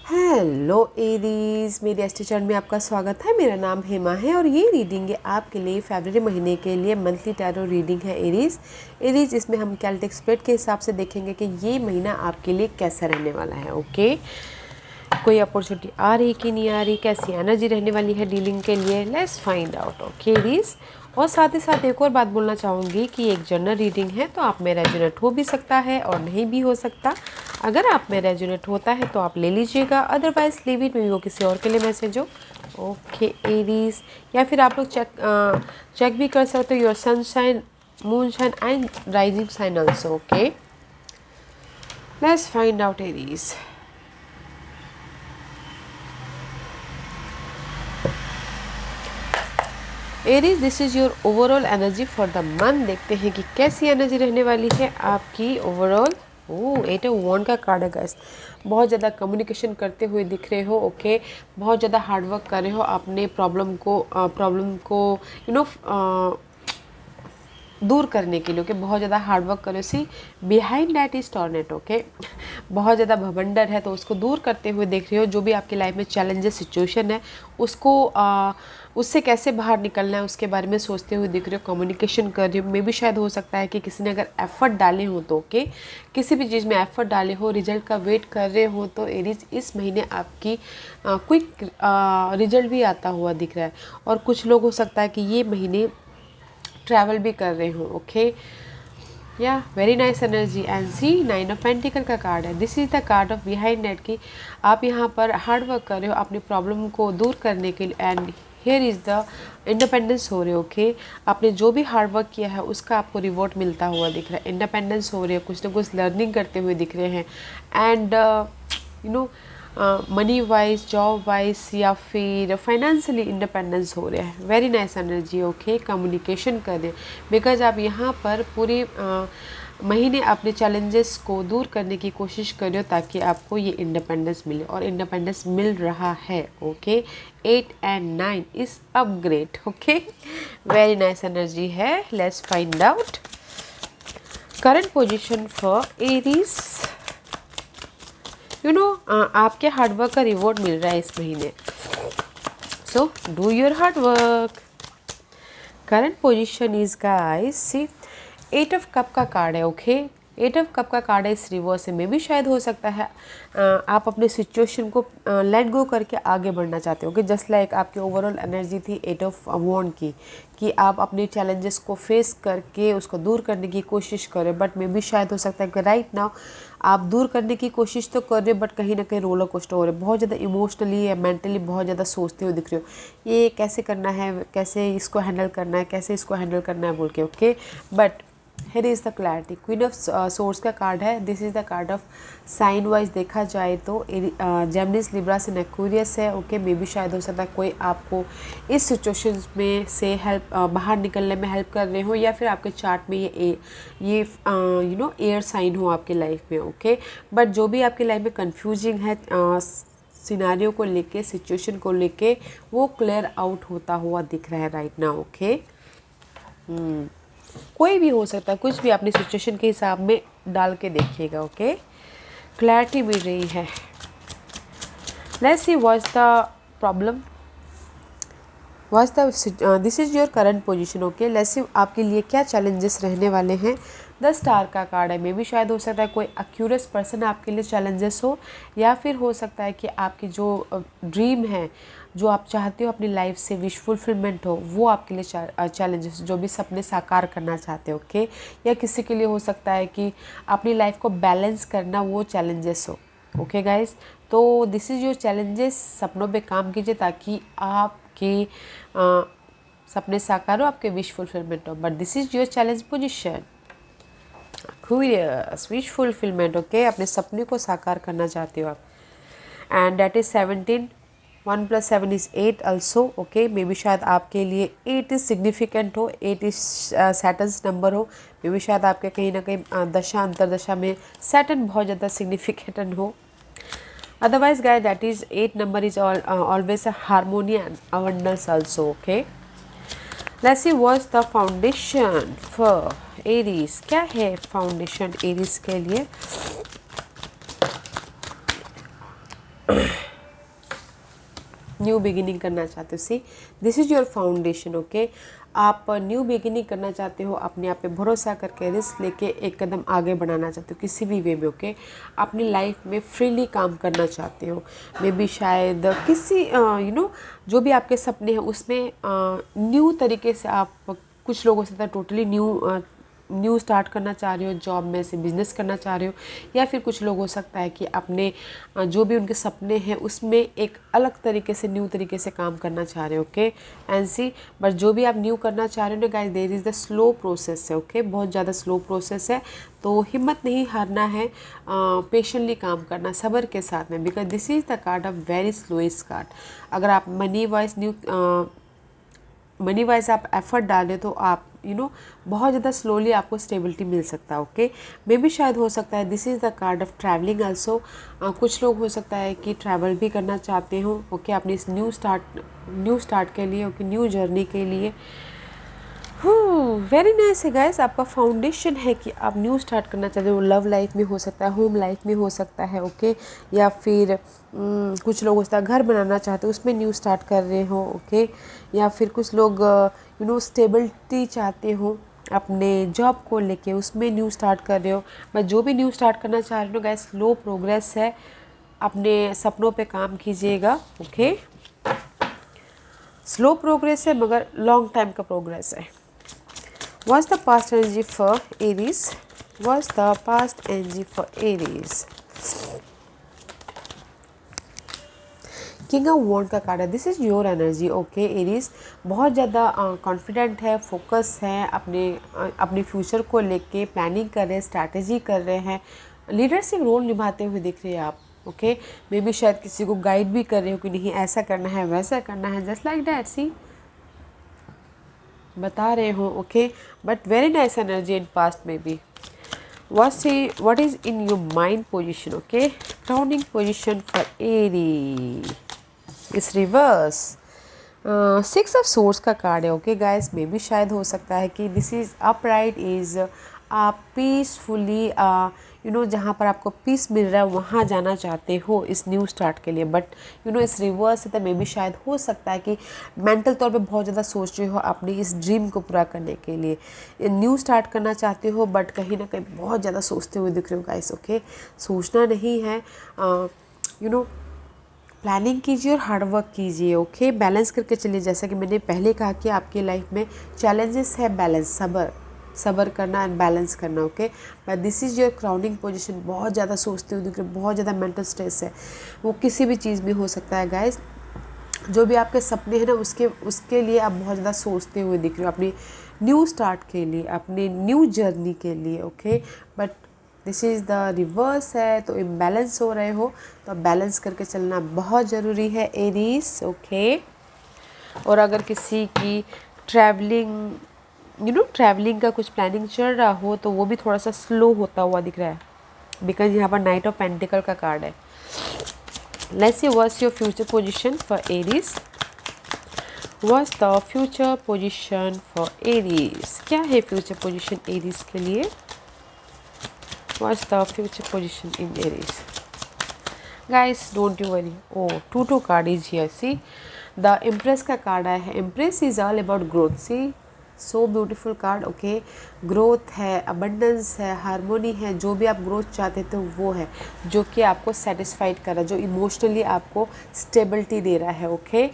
Hello Aries, मेरे astro chart में आपका स्वागत है। मेरा नाम हेमा है और ये रीडिंग है आपके लिए फरवरी महीने के लिए मंथली टैरो रीडिंग है एरीज। इसमें हम कैल्टिक स्प्लिट के हिसाब से देखेंगे कि ये महीना आपके लिए कैसा रहने वाला है। ओके, कोई अपॉर्चुनिटी आ रही कि नहीं आ रही, कैसी एनर्जी रहने वाली है डीलिंग के लिए, let's find out. Okay Aries, और साथ ही साथ एक और बात बोलना चाहूँगी कि एक जनरल रीडिंग है तो आप में रेजोनेट हो भी सकता है और नहीं भी हो सकता। अगर आप में रेजोनेट होता है तो आप ले लीजिएगा, अदरवाइज लीव इट, में वो किसी और के लिए मैसेज हो। ओके एरीज, या फिर आप लोग चेक भी कर सकते हो your sunshine, moonshine and rising sign also. Okay, let's find out Aries. Aries, this is your overall energy for the month. देखते हैं कि कैसी एनर्जी रहने वाली है आपकी ओवरऑल। ओह, 8 ऑफ वॉन्ड का कार्ड है गाइस। बहुत ज़्यादा कम्युनिकेशन करते हुए दिख रहे हो। ओके, बहुत ज़्यादा हार्डवर्क कर रहे हो अपने प्रॉब्लम को दूर करने के लिए। ओके, बहुत ज़्यादा हार्डवर्क करो। See behind that is tornado. Okay, बहुत ज़्यादा भवंडर है तो उसको दूर करते हुए देख रहे हो। जो भी आपकी लाइफ में चैलेंजेस सिचुएशन है उसको उससे कैसे बाहर निकलना है उसके बारे में सोचते हुए दिख रहे हो, कम्युनिकेशन कर रहे हो। मे भी शायद हो सकता है कि किसी ने अगर एफर्ट डाले हो तो ओके, किसी भी चीज़ में एफर्ट डाले हो, रिजल्ट का वेट कर रहे हो तो एरीज इस महीने आपकी क्विक रिजल्ट भी आता हुआ दिख रहा है। और कुछ लोग हो सकता है कि ये महीने ट्रैवल भी कर रहे हो। ओके, या very nice energy. And see 9 of pentacles का कार्ड है। This is the card of behind net की आप यहाँ पर हार्ड वर्क कर रहे हो अपनी प्रॉब्लम को दूर करने के लिए। And here is the independence हो रहे हो। ओके, आपने जो भी हार्ड वर्क किया है उसका आपको रिवॉर्ड मिलता हुआ दिख रहा है। इंडिपेंडेंस हो रहे हो, कुछ ना कुछ लर्निंग करते हुए दिख रहे हैं। And money wise, job wise या फिर फाइनेंशियली इंडिपेंडेंस हो रहा है। Very nice energy. Okay, communication करें बिकॉज आप यहाँ पर पूरी महीने अपने चैलेंजेस को दूर करने की कोशिश कर रहे हो ताकि आपको ये इंडिपेंडेंस मिले और इंडिपेंडेंस मिल रहा है। Okay, 8 and 9 is upgrade. Okay, very nice energy है। Let's find out current position for Aries. आपके हार्डवर्क का रिवॉर्ड मिल रहा है इस महीने, so do your hard work. Current position is guys, see 8 of cup का कार्ड है। ओके, 8 ऑफ कप का कार्ड है इस रिवर्स में भी शायद हो सकता है आप अपने सिचुएशन को लेट गो करके आगे बढ़ना चाहते हो कि जस्ट लाइक आपकी ओवरऑल एनर्जी थी 8 ऑफ वॉन्ड की, कि आप अपने चैलेंजेस को फेस करके उसको दूर करने की कोशिश करें। बट मे भी शायद हो सकता है कि राइट नाउ आप दूर करने की कोशिश तो कर रहे हो बट कहीं ना कहीं रोलर कोस्टर हो रहे हो। बहुत ज़्यादा इमोशनली या मेंटली बहुत ज़्यादा सोचते हुए दिख रहे हो, ये कैसे करना है, कैसे इसको हैंडल करना है, कैसे इसको हैंडल करना है बोल के। Okay, but here is the clarity. Queen of source का कार्ड है। This is the card of sine wise देखा जाए तो जेमिनिस, लिब्रा से एक्वेरियस है। ओके, मे भी शायद हो सकता है कोई आपको इस सिचुएशन में से हेल्प बाहर निकलने में हेल्प कर रहे हो, या फिर आपके चार्ट में ये एयर साइन हो आपकी लाइफ में। ओके, बट जो भी आपकी लाइफ में कंफ्यूजिंग है सिनारियो को लेके, सिचुएशन को लेके, वो क्लियर आउट होता हुआ दिख रहा है राइट नाउ। ओके, कोई भी हो सकता है, कुछ भी अपनी सिचुएशन के हिसाब में डाल के देखिएगा। ओके, क्लैरिटी मिल रही है। Let's see what's the problem, this is your current position. Okay, let's see आपके लिए क्या चैलेंजेस रहने वाले हैं। 10 स्टार का कार्ड है। मे भी शायद हो सकता है कोई एक्यूरेस पर्सन आपके लिए चैलेंजेस हो, या फिर हो सकता है कि आपकी जो ड्रीम है, जो आप चाहते हो अपनी लाइफ से विश फुलफिलमेंट हो, वो आपके लिए चैलेंजेस, जो भी सपने साकार करना चाहते हो। ओके, या किसी के लिए हो सकता है कि अपनी लाइफ को बैलेंस करना वो चैलेंजेस हो। ओके गाइस, तो दिस इज़ योर चैलेंजेस। सपनों पे काम कीजिए ताकि आपके सपने साकार हो, आपके विश फुलफिलमेंट हो। But this is your challenge position, wish fulfilment. Okay, अपने सपने को साकार करना चाहते हो आप। And that is 17, 1 + 7 is 8 also. Okay, may be शायद आपके लिए 8 इज सिग्निफिकेंट हो, 8 इज सैटर्न्स नंबर हो। मे बी शायद आपके कहीं ना कहीं दशा अंतरदशा में सैटर्न बहुत ज़्यादा सिग्निफिकेंट हो। Otherwise, guys, that is 8 number is always a harmony and abundance also. Okay, let's see what's the foundation for Aries. क्या है foundation Aries के लिए? न्यू बिगिनिंग करना चाहते हो, see this is your foundation. Okay, आप new beginning करना चाहते हो, अपने आप पे भरोसा करके रिस्क लेके एक कदम आगे बढ़ाना चाहते हो किसी भी वे में। ओके, अपनी लाइफ में फ्रीली काम करना चाहते हो, मे बी शायद किसी जो भी आपके सपने हैं उसमें न्यू तरीके से आप कुछ लोगों से टोटली न्यू स्टार्ट करना चाह रहे हो, जॉब में से बिजनेस करना चाह रहे हो, या फिर कुछ लोग हो सकता है कि अपने जो भी उनके सपने हैं उसमें एक अलग तरीके से न्यू तरीके से काम करना चाह रहे हो। ओके एंड सी, बट जो भी आप न्यू करना चाह रहे हो ना guys, there is the slow process है। ओके, बहुत ज़्यादा स्लो प्रोसेस है, तो हिम्मत नहीं हारना है, पेशेंटली काम करना सब्र के साथ में, because this is the card of very slowest card. अगर आप मनी वाइज आप एफर्ट डालें तो आप बहुत ज़्यादा स्लोली आपको स्टेबिलिटी मिल सकता है। ओके, मे भी शायद हो सकता है this is the card of travelling also. कुछ लोग हो सकता है कि ट्रैवल भी करना चाहते हो। ओके, अपनी इस न्यू स्टार्ट के लिए, ओके, न्यू जर्नी के लिए। वेरी नाइस है गाइस, आपका फाउंडेशन है कि आप न्यू स्टार्ट करना चाहते हो। लव लाइफ में हो सकता है, होम लाइफ में हो सकता है। ओके, या फिर कुछ लोग उसका घर बनाना चाहते हो, उसमें न्यू स्टार्ट कर रहे हो। ओके, या फिर कुछ लोग स्टेबिलिटी चाहते हो अपने जॉब को लेके, उसमें न्यू स्टार्ट कर रहे हो। बट जो भी न्यू स्टार्ट करना चाह रहे हो गाइस, स्लो प्रोग्रेस है, अपने सपनों पे काम कीजिएगा। ओके, स्लो प्रोग्रेस है मगर लॉन्ग टाइम का प्रोग्रेस है। What's the past energy for Aries? What's the past energy for Aries? King of wand का कार्ड है, this is your energy. Okay Aries बहुत ज़्यादा कॉन्फिडेंट है, फोकस है, अपने फ्यूचर को लेके प्लानिंग कर रहे हैं, स्ट्रैटेजी कर रहे हैं, लीडरशिप रोल निभाते हुए दिख रहे हैं आप। ओके, मे बी शायद किसी को गाइड भी कर रहे हो कि नहीं ऐसा करना है वैसा करना है, जस्ट लाइक दैट, सी बता रहे हो। Okay, but very nice energy in past में भी। what is in your mind position? Okay, crowning position for Aries is reverse। Six of source का कार्ड है। ओके गाइस, मे भी शायद हो सकता है कि दिस इज अपराइट इज आप पीसफुली जहाँ पर आपको पीस मिल रहा है वहाँ जाना चाहते हो इस न्यू स्टार्ट के लिए। बट इस रिवर्स है, तो मे भी शायद हो सकता है कि मेंटल तौर पे बहुत ज़्यादा सोच रहे हो अपनी इस ड्रीम को पूरा करने के लिए, न्यू स्टार्ट करना चाहते हो, बट कहीं ना कहीं बहुत ज़्यादा सोचते हुए दिख रहे हो गाइस। ओके, सोचना नहीं है, प्लानिंग कीजिए और हार्डवर्क कीजिए। ओके, बैलेंस करके चलिए, जैसा कि मैंने पहले कहा कि आपकी लाइफ में चैलेंजेस है, बैलेंस, सब्र करना एंड बैलेंस करना। Okay, but this is your crowning position. बहुत ज़्यादा सोचते हुए, बहुत ज़्यादा मेंटल स्ट्रेस है, वो किसी भी चीज़ में हो सकता है गाइस। जो भी आपके सपने हैं ना उसके लिए आप बहुत ज़्यादा सोचते हुए दिख रहे हो, अपनी न्यू स्टार्ट के लिए, अपनी न्यू जर्नी के लिए। Okay, but this is the reverse है, तो इम्बैलेंस हो रहे हो, तो बैलेंस करके चलना बहुत ज़रूरी है एरीज। ओके, और अगर किसी की ट्रैवलिंग का कुछ प्लानिंग चल रहा हो तो वो भी थोड़ा सा स्लो होता हुआ दिख रहा है, बिकॉज यहाँ पर नाइट ऑफ पेंटिकल का कार्ड है। Let's see what's your future position for Aries. What's the future position for Aries? क्या है फ्यूचर पोजीशन एरीज के लिए? What's the future position in Aries? Guys, don't you worry. Oh, two card is here. See, the Empress का card आया है। Empress is all about growth. See, so beautiful card. Okay, growth है, abundance है, harmony है, जो भी आप growth चाहते थे वो है, जो कि आपको सेटिस्फाइड कर रहा है, जो इमोशनली आपको स्टेबिलिटी दे रहा है। ओके,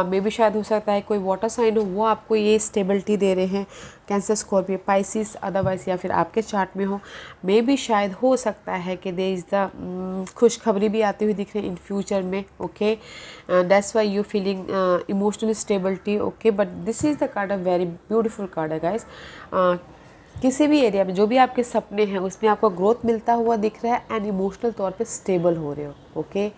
मे भी शायद हो सकता है कोई वाटर साइन हो, वो आपको ये स्टेबिलिटी दे रहे हैं, कैंसर, स्कॉर्पियो, पाइसिस, अदरवाइज या फिर आपके चार्ट में हो। मे भी शायद हो सकता है कि दे इज़ द खुशखबरी भी आती हुई दिख रही है इन फ्यूचर में। Okay, that's why you feeling emotional stability. Okay, but this is the card, a very beautiful card है गाइज। किसी भी एरिया में जो भी आपके सपने हैं उसमें आपको ग्रोथ मिलता हुआ दिख रहा है एंड इमोशनल तौर पे स्टेबल हो रहे हो। ओके,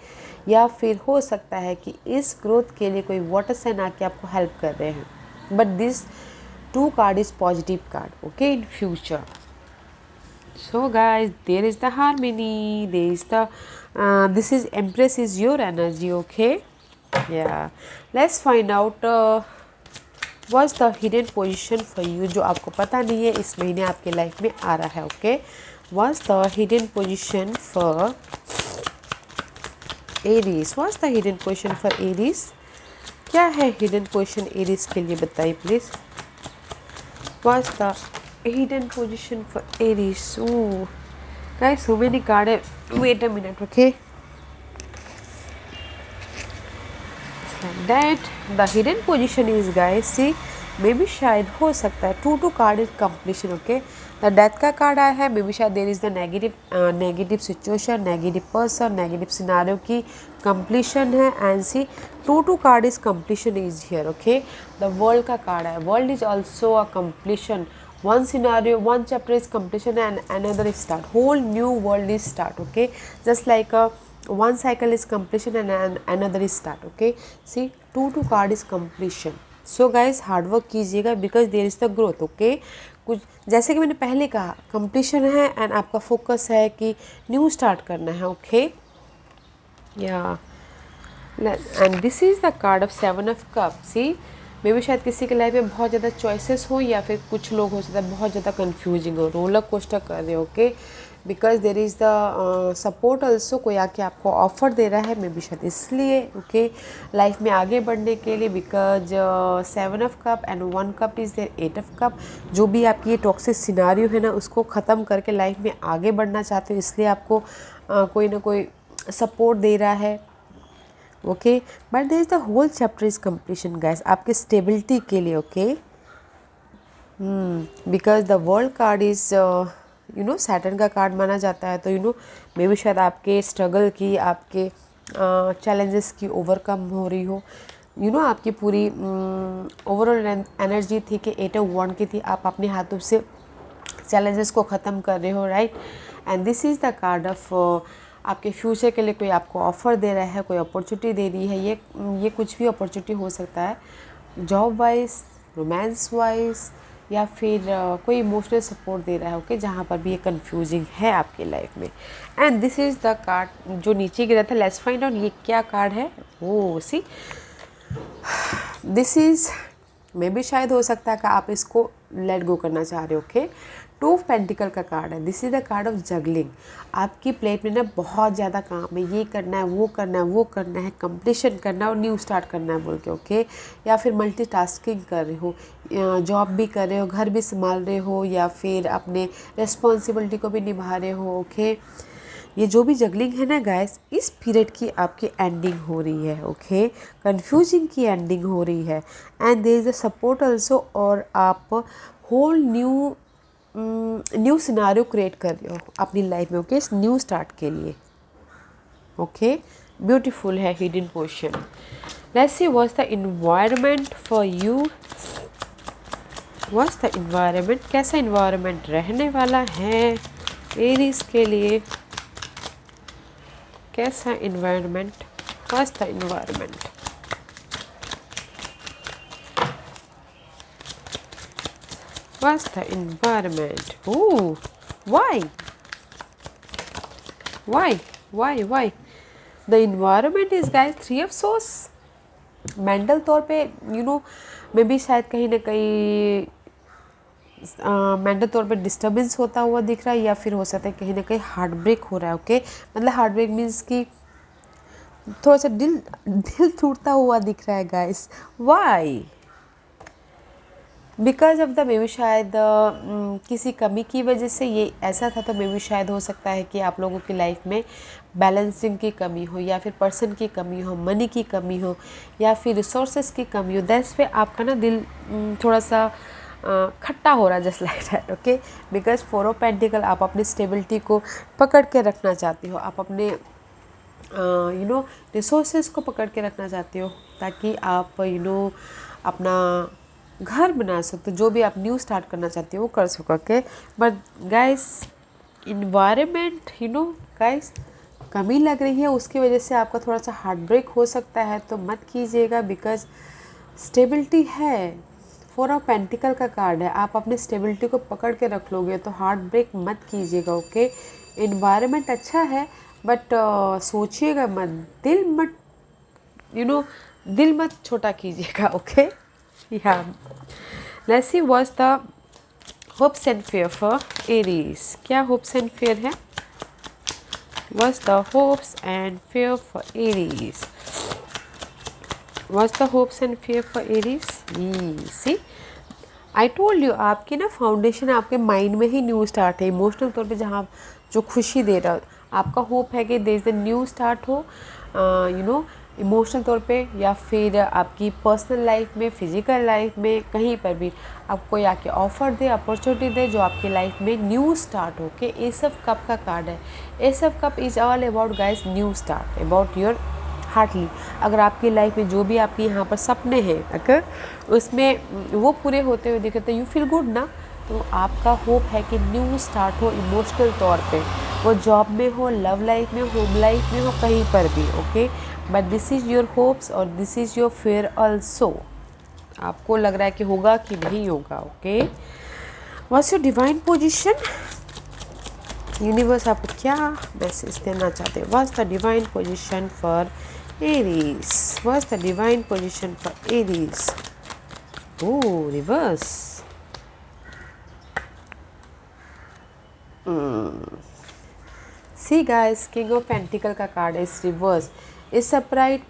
या फिर हो सकता है कि इस ग्रोथ के लिए कोई वाटर साइन आके आपको हेल्प कर रहे हैं, but this two card is positive card. Okay, in future. So guys, there is the harmony, there is the this is empress is your energy. Okay, या let's find out What's the hidden position for you, जो आपको पता नहीं है इस महीने आपके life में आ रहा है। Okay, What's the hidden position for Aries, what's the hidden position for Aries? क्या है हिडन पोजीशन एरीज के लिए, बताइए please. What's the hidden position for Aries? Oh guys, so many card है, wait a minute, okay. That the hidden position is guys, see may be शायद हो सकता है two card is completion, okay. The death का card आया है, may be शायद there is the negative situation, negative person, negative scenario की completion है। And see two card is completion is here, okay. The world का card है, world is also a completion, one scenario, one chapter is completion and another is start, whole new world is start, okay, just like a one cycle is completion and another is start, okay। see two card is completion, so guys hard work कीजिएगा because there is the growth, okay। कुछ जैसे कि मैंने पहले कहा completion है and आपका focus है कि new start करना है, okay। And this is the card of 7 of cup. See may भी शायद किसी के लाइफ में बहुत ज़्यादा चॉइसेस हो या फिर कुछ लोग हो सकता है बहुत ज़्यादा कंफ्यूजिंग हो, रोलर कोस्टर कर रहे हो, okay. Because there is the support also, कोई आके आपको ऑफर दे रहा है, मे बी शायद इसलिए, ओके, लाइफ में आगे बढ़ने के लिए। Because 7 of cup and 1 cup is there 8 of cup. जो भी आपकी ये टॉक्सिक सिनारियो है ना, उसको ख़त्म करके लाइफ में आगे बढ़ना चाहते हो, इसलिए आपको कोई ना कोई सपोर्ट दे रहा है, okay. But there is the whole chapter is completion guys, आपके स्टेबिलिटी के लिए, okay. Because the world card is Saturn का कार्ड माना जाता है, तो मे बी शायद आपके स्ट्रगल की, आपके चैलेंजेस की ओवरकम हो रही हो, आपकी पूरी ओवरऑल एनर्जी थी कि 8 ऑफ वॉन्ड की थी, आप अपने हाथों से चैलेंजेस को ख़त्म कर रहे हो, right. And this is the card of आपके फ्यूचर के लिए कोई आपको ऑफ़र दे रहा है, कोई अपॉर्चुनिटी दे रही है। ये कुछ भी अपॉर्चुनिटी हो सकता है, जॉब वाइज, रोमांस वाइज, या फिर कोई इमोशनल सपोर्ट दे रहा है, ओके, जहाँ पर भी ये कंफ्यूजिंग है आपकी लाइफ में। And this is the card जो नीचे गिरा था, लेट्स फाइंड आउट ये क्या कार्ड है। ओ सी दिस इज़ मे भी शायद हो सकता है कि आप इसको लेट गो करना चाह रहे हो, ओके। 2 ऑफ पेंटिकल का कार्ड है, this is the card of juggling. आपकी प्लेट में ना बहुत ज़्यादा काम है, ये करना है, वो करना है, वो करना है, कंप्लीशन करना है और न्यू स्टार्ट करना है बोल के, ओके। या फिर मल्टीटास्किंग कर रहे हो, जॉब भी कर रहे हो, घर भी संभाल रहे हो, या फिर अपने रिस्पॉन्सिबिलिटी को भी निभा रहे हो, ओके। ये जो भी जगलिंग है ना गाइस, इस पीरियड की आपकी एंडिंग हो रही है, ओके। कंफ्यूजिंग की एंडिंग हो रही है। And there is a support also, और आप होल न्यू सिनारियो क्रिएट कर रहे हो अपनी लाइफ में, ओके, इस न्यू स्टार्ट के लिए, ओके। ब्यूटीफुल है hidden position. Let's see what's the environment for you. What's the environment, कैसा एनवायरनमेंट रहने वाला है एरीज के लिए, कैसा environment, what's the environment. What's the environment? Oh, why? Why? The environment is guys 3 of swords. Mental तौर पे मे be शायद कहीं ना कहीं मेंटल तौर पे डिस्टर्बेंस होता हुआ दिख रहा है, या फिर हो सकता है कहीं ना कहीं हार्ट ब्रेक हो रहा है, ओके। मतलब हार्ट ब्रेक मीन्स कि थोड़ा सा दिल टूटता हुआ दिख रहा है guys. Why? Because of the may be शायद किसी कमी की वजह से ये ऐसा था, तो मे बी शायद हो सकता है कि आप लोगों की लाइफ में बैलेंसिंग की कमी हो, या फिर पर्सन की कमी हो, मनी की कमी हो, या फिर रिसोर्सेज की कमी हो। दैट्स पे आपका ना दिल थोड़ा सा खट्टा हो रहा है, just like that, okay. Because 4 of pentacle, आप अपनी स्टेबिलिटी को पकड़ के रखना चाहते हो, आप अपने रिसोर्सेज को पकड़ के रखना चाहते हो, ताकि आप अपना घर बना सकते हो, जो भी आप न्यू स्टार्ट करना चाहते हो वो कर सको, okay. But guys environment guys कमी लग रही है, उसकी वजह से आपका थोड़ा सा हार्ट ब्रेक हो सकता है, तो मत कीजिएगा। बिकॉज स्टेबिलिटी है, 4 ऑफ पेंटिकल का कार्ड है, आप अपनी स्टेबिलिटी को पकड़ के रख लोगे, तो हार्ट ब्रेक मत कीजिएगा, ओके। इन्वायरमेंट अच्छा है, बट सोचिएगा मत, दिल मत छोटा कीजिएगा, okay. Yeah. Let's see what's the hopes and fear for Aries. क्या hopes and fear है? What's the hopes and fear for Aries? What's the hopes and fear for Aries? See, I told you, आपकी ना foundation आपके mind में ही new start है, emotional तौर पे जहाँ जो खुशी दे रहा है आपका होप है कि there is the new start हो, यू नो, इमोशनल तौर पे या फिर आपकी पर्सनल लाइफ में, फिजिकल लाइफ में, कहीं पर भी आपको कोई आके ऑफर दे, अपॉर्चुनिटी दे जो आपकी लाइफ में न्यू स्टार्ट हो के। एस ऑफ कप का कार्ड है। Ace of cup is all about guys new start, about your heartly. अगर आपकी लाइफ में जो भी आपके यहाँ पर सपने हैं अगर उसमें वो पूरे होते हुए दिखते, यू फील गुड ना, तो आपका होप है कि न्यू स्टार्ट हो इमोशनल तौर पे, वो जॉब में हो, लव लाइफ में, होम लाइफ में हो, कहीं पर भी। Okay, but this is your hopes और this is your fear also. आपको लग रहा है कि होगा कि नहीं होगा। Okay, what's your divine position? Universe आपको क्या मैसेज देना चाहते हैं? What's the divine position for Aries? What's the divine position for Aries? Oh, reverse. See guys, King of Pentacle का कार्ड है, इस रिवर्स, इस अपराइट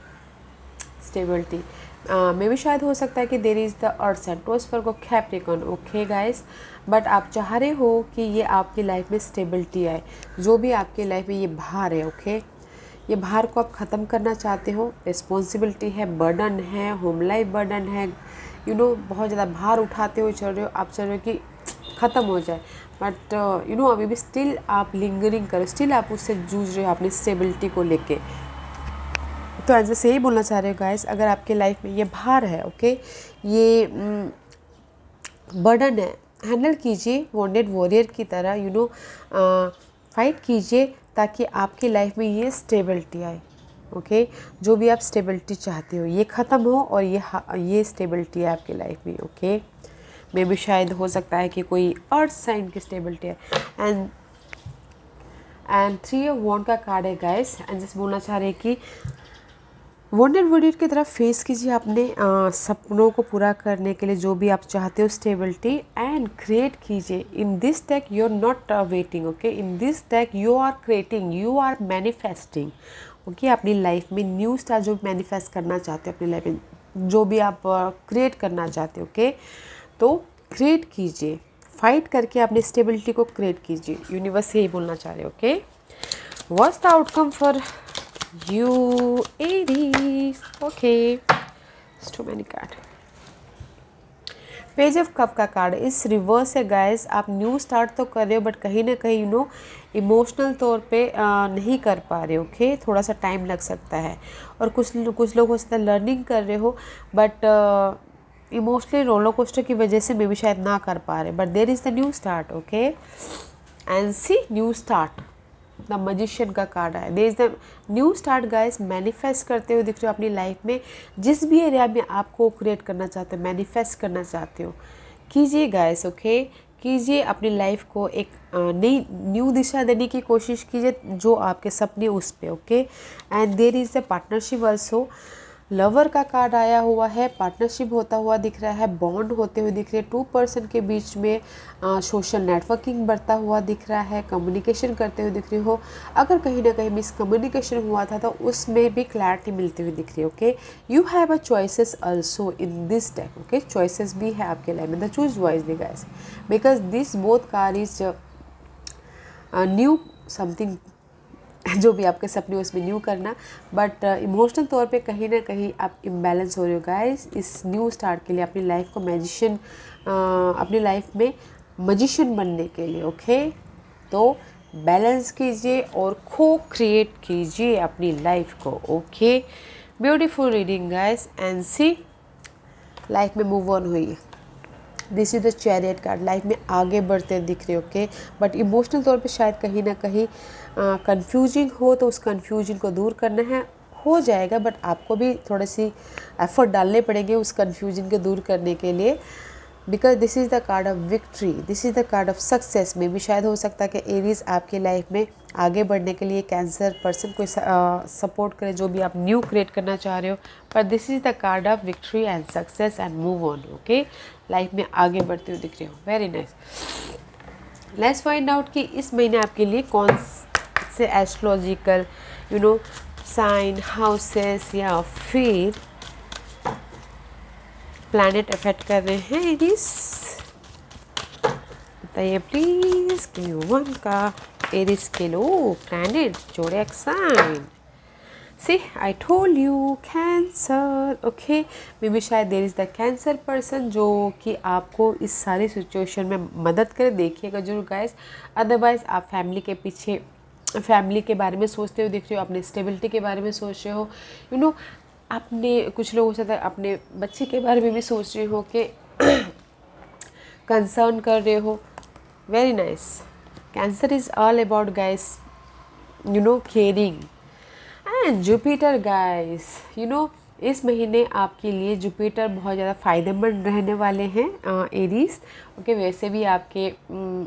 स्टेबिलिटी में भी शायद हो सकता है कि there is the earth and Taurus for को कैप्रिकॉन। ओके गाइस, बट आप चाह रहे हो कि ये आपकी लाइफ में स्टेबिलिटी आए, जो भी आपकी लाइफ में ये भार है। ओके, ये भार को आप ख़त्म करना चाहते हो, रिस्पॉन्सिबिलिटी है, बर्डन है, होम लाइफ बर्डन है, यू नो, बहुत ज़्यादा भार उठाते हुए चल रहे हो, आप चल रहे हो कि ख़त्म हो जाए, बट यू नो अभी भी स्टिल आप लिंगरिंग करो, स्टिल आप उससे जूझ रहे हो अपनी स्टेबिलिटी को लेके। तो एज से यही बोलना चाह रहे हो गाइस, अगर आपके लाइफ में ये भार है, ओके, ये बर्डन है, हैंडल कीजिए वॉन्डेड वॉरियर की तरह, यू नो, फाइट कीजिए ताकि आपकी लाइफ में ये स्टेबिलिटी आए। ओके, जो भी आप स्टेबिलिटी चाहते हो ये ख़त्म हो और ये स्टेबिलिटी है आपकी लाइफ में। ओके, मे भी शायद हो सकता है कि कोई अर्थ साइन की स्टेबिलिटी है। एंड 3 ऑफ वॉन्ड का कार्ड है गाइस, एंड जस्ट बोलना चाह रहे हैं कि वॉन्डेड वॉरियर की तरफ फेस कीजिए अपने सपनों को पूरा करने के लिए, जो भी आप चाहते हो स्टेबिलिटी, एंड क्रिएट कीजिए। In this take you are not waiting, okay, in this take you are creating, you are manifesting. Okay, अपनी लाइफ में न्यू स्टार जो मैनिफेस्ट करना चाहते हो, अपनी लाइफ में जो भी आप क्रिएट करना चाहते हो, ओके, तो क्रिएट कीजिए, फाइट करके अपनी स्टेबिलिटी को क्रिएट कीजिए। यूनिवर्स यही बोलना चाह रहे हो। Okay, what's the outcome for you Aries? Okay, it's too many card. Page of cup का कार्ड इस रिवर्स है गाइस। आप न्यू स्टार्ट तो कर रहे हो बट कहीं ना कहीं यू नो इमोशनल तौर पे नहीं कर पा रहे हो। ओके, थोड़ा सा टाइम लग सकता है, और कुछ लोग हो सकता है लर्निंग कर रहे हो बट इमोशनली रोलर कोस्टर की वजह से मे भी शायद ना कर पा रहे, but there is the new start. Okay, and see new start, the magician का कार्ड है। There is the new start guys, manifest करते हुए दिख रहे हो अपनी लाइफ में, जिस भी एरिया में आपको क्रिएट करना चाहते हो, मैनिफेस्ट करना चाहते हो, कीजिए गाइस। ओके, कीजिए, अपनी लाइफ को एक नई न्यू दिशा देने की कोशिश कीजिए, जो आपके सपने उस पे। Okay, and there is the partnership also. Lover का कार्ड आया हुआ है, पार्टनरशिप होता हुआ दिख रहा है, बॉन्ड होते हुए दिख रहे हैं, 2 पर्सन के बीच में सोशल नेटवर्किंग बढ़ता हुआ दिख रहा है, कम्युनिकेशन करते हुए दिख रही हो। अगर कहीं ना कहीं मिसकम्युनिकेशन हुआ था तो उसमें भी क्लैरिटी मिलती हुई दिख रही है। Okay, you have a choices also in this deck. Okay, choices भी है आपके लाइफ में, the choose wisely guys, because this both card is new something, जो भी आपके सपने उसमें न्यू करना, बट इमोशनल तौर पे कहीं ना कहीं आप इम्बैलेंस हो रहे हो गाइस। इस न्यू स्टार्ट के लिए अपनी लाइफ को मैजिशियन, अपनी लाइफ में मजिशियन बनने के लिए, ओके, तो बैलेंस कीजिए और क्रिएट कीजिए अपनी लाइफ को। Okay, beautiful reading guys, and see life में मूव ऑन हुई। This is the chariot card, life में आगे बढ़ते दिख रहे हो। ओके, बट इमोशनल तौर पे शायद कहीं ना कहीं कंफ्यूजिंग हो, तो उस कंफ्यूजन को दूर करना है, हो जाएगा, बट आपको भी थोड़ी सी एफर्ट डालने पड़ेंगे उस कंफ्यूजन को दूर करने के लिए, because this is the card of victory, this is the card of success. में भी शायद हो सकता है कि एरीज आपकी लाइफ में आगे बढ़ने के लिए कैंसर पर्सन को सपोर्ट करे, जो भी आप न्यू क्रिएट करना चाह रहे हो, पर this is the card of victory and success and move on. Okay, life में आगे बढ़ते हुए दिख रहे हो। Very nice. Let's find out कि इस महीने आपके लिए कौन से से एस्ट्रोलॉजिकल साइन, हाउसेस या फिर प्लैनेट इफेक्ट कर रहे हैं एरीज? बताइए प्लीज। Q1 का एरीज के low planet zodiac sign. See, I told you, cancer. Okay, may be शायद there is the cancer person जो कि आपको इस सारी सिचुएशन में मदद करे। देखिएगा जरूर गाइस, अदरवाइज आप फैमिली के पीछे, फैमिली के बारे में सोचते हो दिख रहे हो, अपने स्टेबिलिटी के बारे में सोच रहे हो, अपने कुछ लोग हो सकता है अपने बच्चे के बारे में भी सोच रहे हो कि कंसर्न कर रहे हो। Very nice. Cancer is all about guys caring and Jupiter guys. इस महीने आपके लिए जुपिटर बहुत ज़्यादा फ़ायदेमंद रहने वाले हैं एरीज। ओके, वैसे भी आपके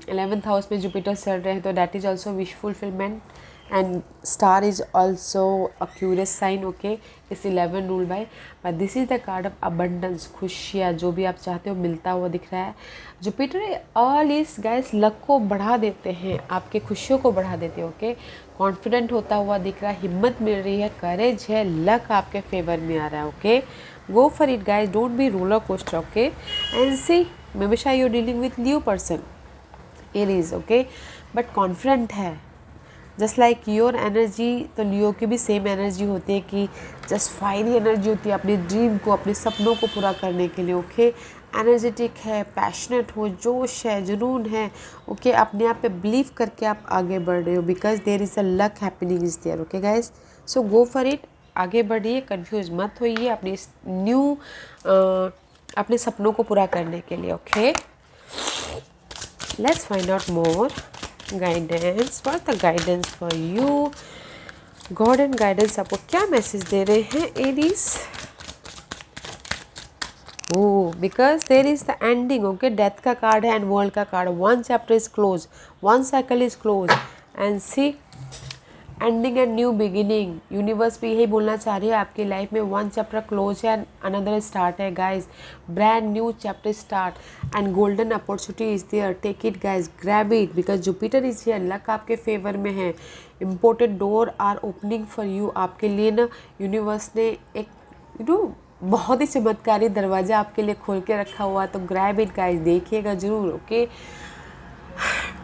11th हाउस में जुपिटर चल रहे हैं, तो that is also wish fulfilment and star is also a curious sign. Okay, इस 11 rule by, but this is the card of abundance. खुशियाँ जो भी आप चाहते हो मिलता हुआ दिख रहा है। Jupiter all is guys luck को बढ़ा देते हैं, आपके खुशियों को बढ़ा देते हैं। ओके, कॉन्फिडेंट होता हुआ दिख रहा है, हिम्मत मिल रही है, करेज है, लक आपके फेवर में आ रहा है। Okay, go for it guys, don't be roller coaster. Okay, and see may be शायद you dealing with new person Aries. Okay, but confident है जस्ट लाइक योर एनर्जी। तो लियो की भी सेम एनर्जी होती है कि जस्ट फायरी एनर्जी होती है अपने ड्रीम को, अपने सपनों को पूरा करने के लिए। ओके, एनर्जेटिक है, पैशनेट हो, जोश है, जुनून है। ओके, अपने आप पे बिलीव करके आप आगे बढ़ रहे हो because there is a luck happening is there. Okay guys, so go for it, आगे बढ़िए, कंफ्यूज मत होइए अपने अपने सपनों को पूरा करने के लिए। Okay, let's find out more guidance. What the guidance for you? God and guidance आपको क्या मैसेज दे रहे हैं Aries? Because there is the ending. Okay, death का कार्ड है एंड वर्ल्ड का card. One chapter is close, one cycle is close and C ending and new beginning. Universe भी यही बोलना चाह रही है, आपकी लाइफ में वन चैप्टर क्लोज है एंड अनदर स्टार्ट है guys. Brand new chapter start and golden opportunity is there. Take it guys, grab it because Jupiter is here, luck आपके फेवर में है। Imported door are opening for you. आपके लिए ना universe ने एक बहुत ही चमत्कारी दरवाज़ा आपके लिए खोल के रखा हुआ, तो ग्रैब इट गाइज, देखिएगा ज़रूर। ओके,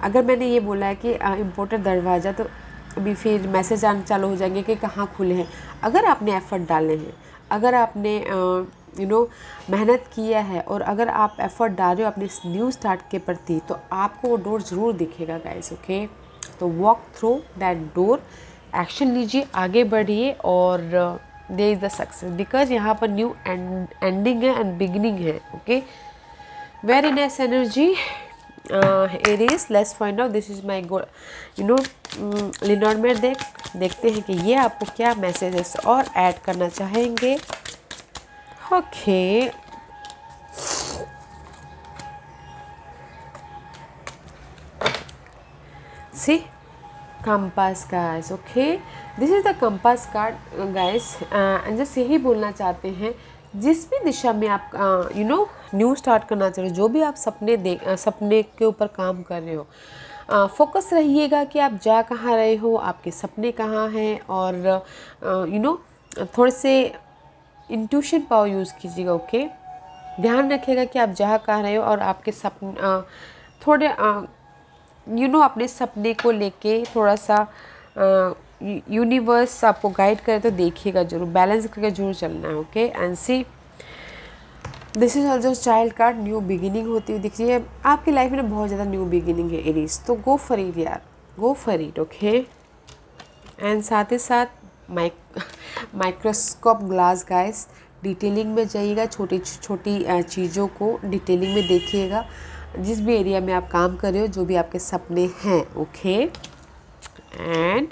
अगर मैंने ये बोला है कि इम्पोर्टेड दरवाज़ा, तो अभी फिर मैसेज आने चालू हो जाएंगे कि कहाँ खुले हैं। अगर आपने एफ़र्ट डाले हैं, अगर आपने मेहनत किया है और अगर आप एफ़र्ट डाल रहे हो अपने न्यू स्टार्ट के प्रति, तो आपको वो डोर ज़रूर दिखेगा गाइस। ओके, तो walk through that door, action लीजिए, आगे बढ़िए और there is the success because यहाँ पर न्यू एंडिंग है एंड बिगिनिंग है। Okay, very nice energy Aries. Let's find out, this is my लिनॉर्ड में देखते हैं कि ये आपको क्या मैसेजेस और ऐड करना चाहेंगे। Okay, see compass guys. Okay, this is the compass card guys and just यही बोलना चाहते हैं, जिस भी दिशा में आप न्यू स्टार्ट करना चाह रहे हो, जो भी आप सपने के ऊपर काम कर रहे हो, फोकस रहिएगा कि आप जा कहाँ रहे हो, आपके सपने कहाँ हैं, और थोड़े से इंट्यूशन पावर यूज़ कीजिएगा। ओके, ध्यान रखिएगा कि आप जा कहाँ रहे हो और आपके सपने थोड़े अपने सपने को लेके थोड़ा सा यूनिवर्स आपको गाइड करे, तो देखिएगा जरूर, बैलेंस करके जरूर चलना है। Okay, and see this is also child card, new beginning होती हुई दिख रही है आपकी लाइफ में। बहुत ज़्यादा न्यू बिगिनिंग है एरीज, तो गो फॉर इट यार, गो फॉर इट। ओके, एंड साथ ही साथ माइक्रोस्कोप ग्लास गाइस, डिटेलिंग में जाइएगा, छोटी छोटी चीज़ों को डिटेलिंग में देखिएगा, जिस भी एरिया में आप काम कर रहे हो, जो भी आपके सपने हैं। ओके, एंड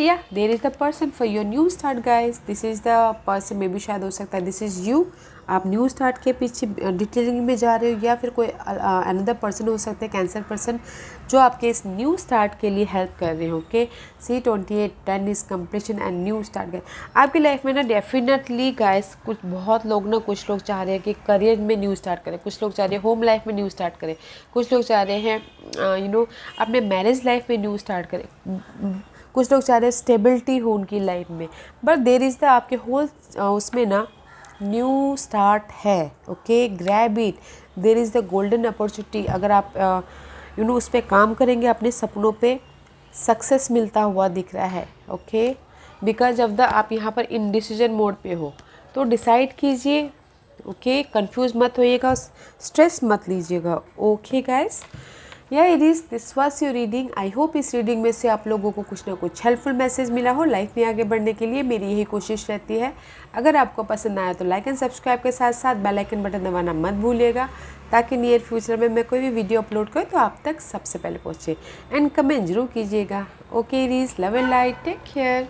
या देर is the person for your new start guys. This is the person, may be शायद हो सकता है दिस इज़ यू। आप न्यू स्टार्ट के पीछे डिटेलिंग में जा रहे हो, या फिर कोई अनदर पर्सन हो सकता है, कैंसर पर्सन, जो आपके इस न्यू स्टार्ट के लिए हेल्प कर रहे हो। Okay, C28 10 is completion and new start guys. आपकी लाइफ में ना डेफिनेटली गाइस कुछ बहुत लोग कुछ लोग चाह रहे हैं कि करियर में न्यू स्टार्ट करें, कुछ लोग चाह रहे हैं होम लाइफ में न्यू स्टार्ट करें, कुछ लोग चाह रहे हैं अपने मैरिज लाइफ में न्यू स्टार्ट करें। कुछ लोग चाह रहे हैं स्टेबिलिटी हो उनकी लाइफ में, बट देर इज़ द आपके होल उसमें ना न्यू स्टार्ट है। Okay, grab it, there is the golden opportunity. अगर आप उस पर काम करेंगे, अपने सपनों पे सक्सेस मिलता हुआ दिख रहा है। ओके, बिकॉज ऑफ द आप यहाँ पर इनडिसीजन मोड पे हो, तो डिसाइड कीजिए। ओके, कंफ्यूज मत होइएगा, स्ट्रेस मत लीजिएगा। ओके गाइस, या it is this was your reading. I hope इस रीडिंग में से आप लोगों को कुछ ना कुछ हेल्पफुल मैसेज मिला हो लाइफ में आगे बढ़ने के लिए। मेरी यही कोशिश रहती है। अगर आपको पसंद आया तो लाइक एंड सब्सक्राइब के साथ साथ बेल आइकन बटन दबाना मत भूलिएगा, ताकि नियर फ्यूचर में मैं कोई भी वीडियो अपलोड करूँ तो आप तक सबसे पहले पहुँचे। एंड कमेंट जरूर कीजिएगा। Okay, it is love and light, take care.